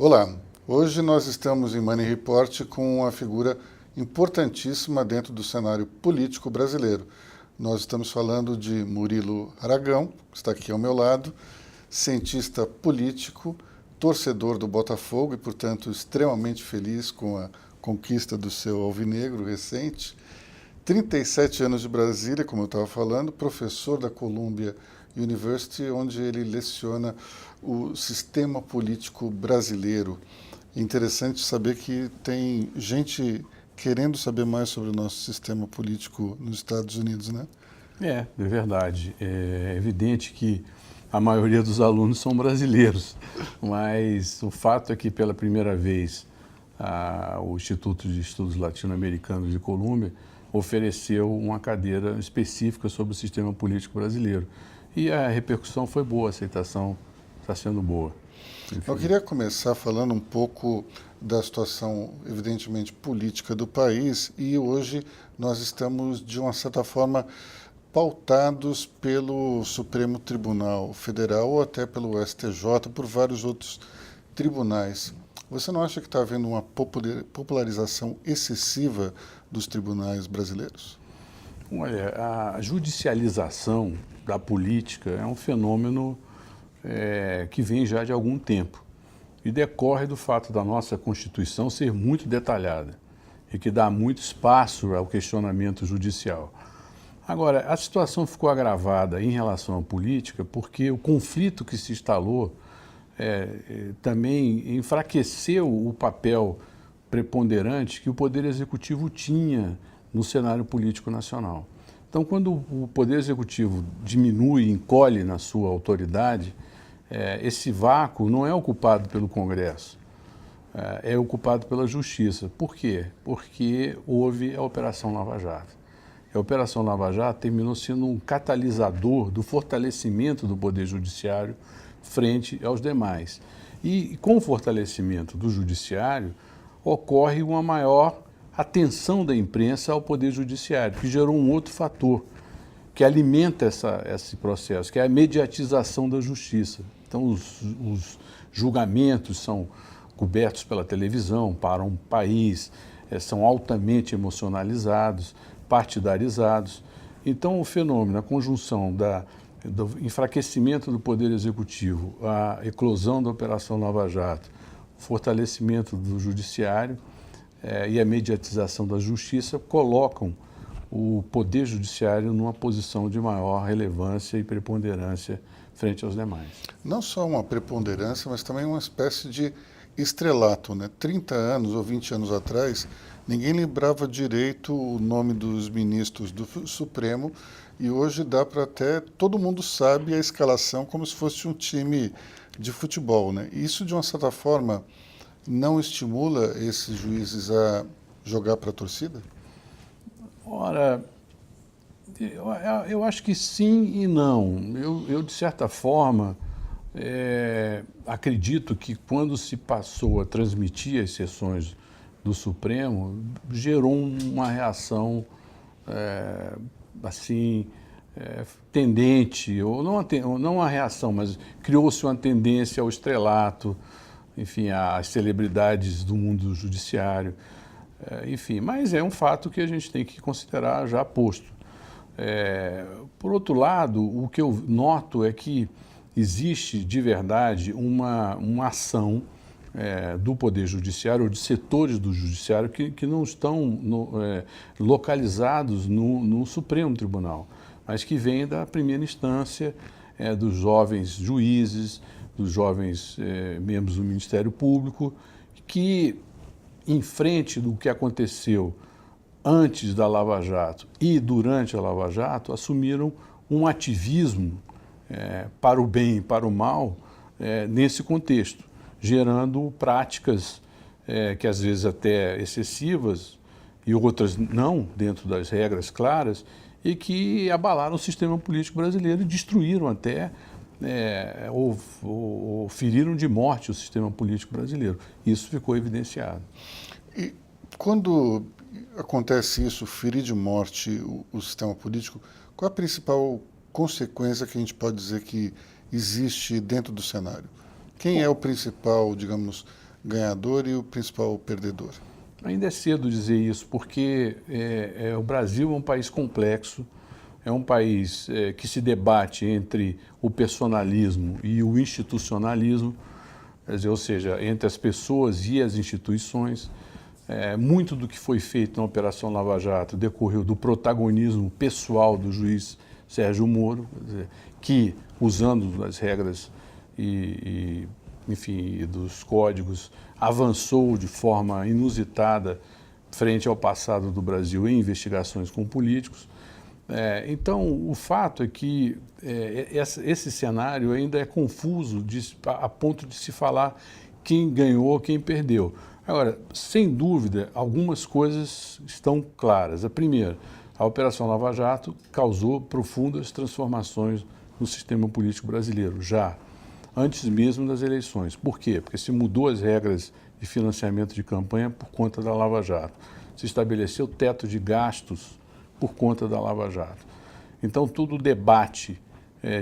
Olá, hoje nós estamos em Money Report com uma figura importantíssima dentro do cenário político brasileiro. Nós estamos falando de Murilo Aragão, que está aqui ao meu lado, cientista político, torcedor do Botafogo e, portanto, extremamente feliz com a conquista do seu alvinegro recente. 37 anos de Brasília, como eu estava falando, professor da Columbia University, onde ele leciona o sistema político brasileiro. É interessante saber que tem gente querendo saber mais sobre o nosso sistema político nos Estados Unidos, né? É verdade. É evidente que a maioria dos alunos são brasileiros, mas o fato é que pela primeira vez o Instituto de Estudos Latino-Americanos de Colômbia ofereceu uma cadeira específica sobre o sistema político brasileiro. E a repercussão foi boa, a aceitação está sendo boa. Enfim. Eu queria começar falando um pouco da situação, evidentemente, política do país, e hoje nós estamos, de uma certa forma, pautados pelo Supremo Tribunal Federal ou até pelo STJ, por vários outros tribunais. Você não acha que está havendo uma popularização excessiva dos tribunais brasileiros? Olha, a judicialização da política é um fenômeno que vem já de algum tempo e decorre do fato da nossa Constituição ser muito detalhada e que dá muito espaço ao questionamento judicial. Agora, a situação ficou agravada em relação à política porque o conflito que se instalou também enfraqueceu o papel preponderante que o Poder Executivo tinha no cenário político nacional. Então, quando o Poder Executivo diminui, encolhe na sua autoridade, esse vácuo não é ocupado pelo Congresso, é ocupado pela Justiça. Por quê? Porque houve a Operação Lava Jato. A Operação Lava Jato terminou sendo um catalisador do fortalecimento do Poder Judiciário frente aos demais. E com o fortalecimento do Judiciário, ocorre uma maior atenção da imprensa ao Poder Judiciário, que gerou um outro fator que alimenta esse processo, que é a mediatização da justiça. Então, os julgamentos são cobertos pela televisão para um país, são altamente emocionalizados, partidarizados. Então, o fenômeno, a conjunção do enfraquecimento do Poder Executivo, a eclosão da Operação Lava Jato, o fortalecimento do Judiciário e a mediatização da Justiça colocam o Poder Judiciário numa posição de maior relevância e preponderância frente aos demais. Não só uma preponderância, mas também uma espécie de estrelato, né? 30 anos ou 20 anos atrás, ninguém lembrava direito o nome dos ministros do Supremo e hoje dá para até, todo mundo sabe a escalação como se fosse um time de futebol, né? Isso, de uma certa forma, não estimula esses juízes a jogar para a torcida? Ora, eu acho que sim e não. Eu de certa forma, acredito que quando se passou a transmitir as sessões do Supremo, gerou uma reação tendente, ou não uma reação, mas criou-se uma tendência ao estrelato, enfim, às celebridades do mundo judiciário, enfim, mas é um fato que a gente tem que considerar já posto. Por outro lado, o que eu noto é que existe de verdade uma ação do Poder Judiciário, ou de setores do Judiciário, que não estão localizados no Supremo Tribunal, mas que vêm da primeira instância, dos jovens juízes, dos jovens membros do Ministério Público, que, em frente do que aconteceu antes da Lava Jato e durante a Lava Jato, assumiram um ativismo para o bem e para o mal nesse contexto, gerando práticas que às vezes até excessivas e outras não, dentro das regras claras, e que abalaram o sistema político brasileiro e destruíram até ou feriram de morte o sistema político brasileiro. Isso ficou evidenciado. E quando acontece isso, ferir de morte o sistema político, qual a principal consequência que a gente pode dizer que existe dentro do cenário? Quem é o principal, digamos, ganhador e o principal perdedor? Ainda é cedo dizer isso, porque o Brasil é um país complexo, é um país que se debate entre o personalismo e o institucionalismo, quer dizer, ou seja, entre as pessoas e as instituições. Muito do que foi feito na Operação Lava Jato decorreu do protagonismo pessoal do juiz Sérgio Moro, quer dizer, que, usando as regras enfim, dos códigos, avançou de forma inusitada frente ao passado do Brasil em investigações com políticos. Então, o fato é que esse cenário ainda é confuso a ponto de se falar quem ganhou, quem perdeu. Agora, sem dúvida, algumas coisas estão claras. A primeira, a Operação Lava Jato causou profundas transformações no sistema político brasileiro, já antes mesmo das eleições. Por quê? Porque se mudou as regras de financiamento de campanha por conta da Lava Jato. Se estabeleceu teto de gastos por conta da Lava Jato. Então, todo o debate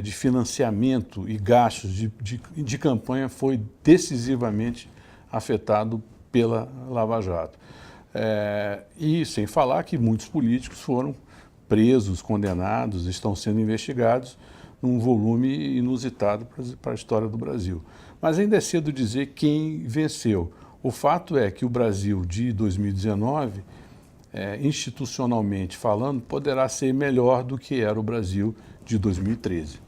de financiamento e gastos de campanha foi decisivamente afetado pela Lava Jato. E sem falar que muitos políticos foram presos, condenados, estão sendo investigados num volume inusitado para a história do Brasil. Mas ainda é cedo dizer quem venceu. O fato é que o Brasil de 2019, institucionalmente falando, poderá ser melhor do que era o Brasil de 2013.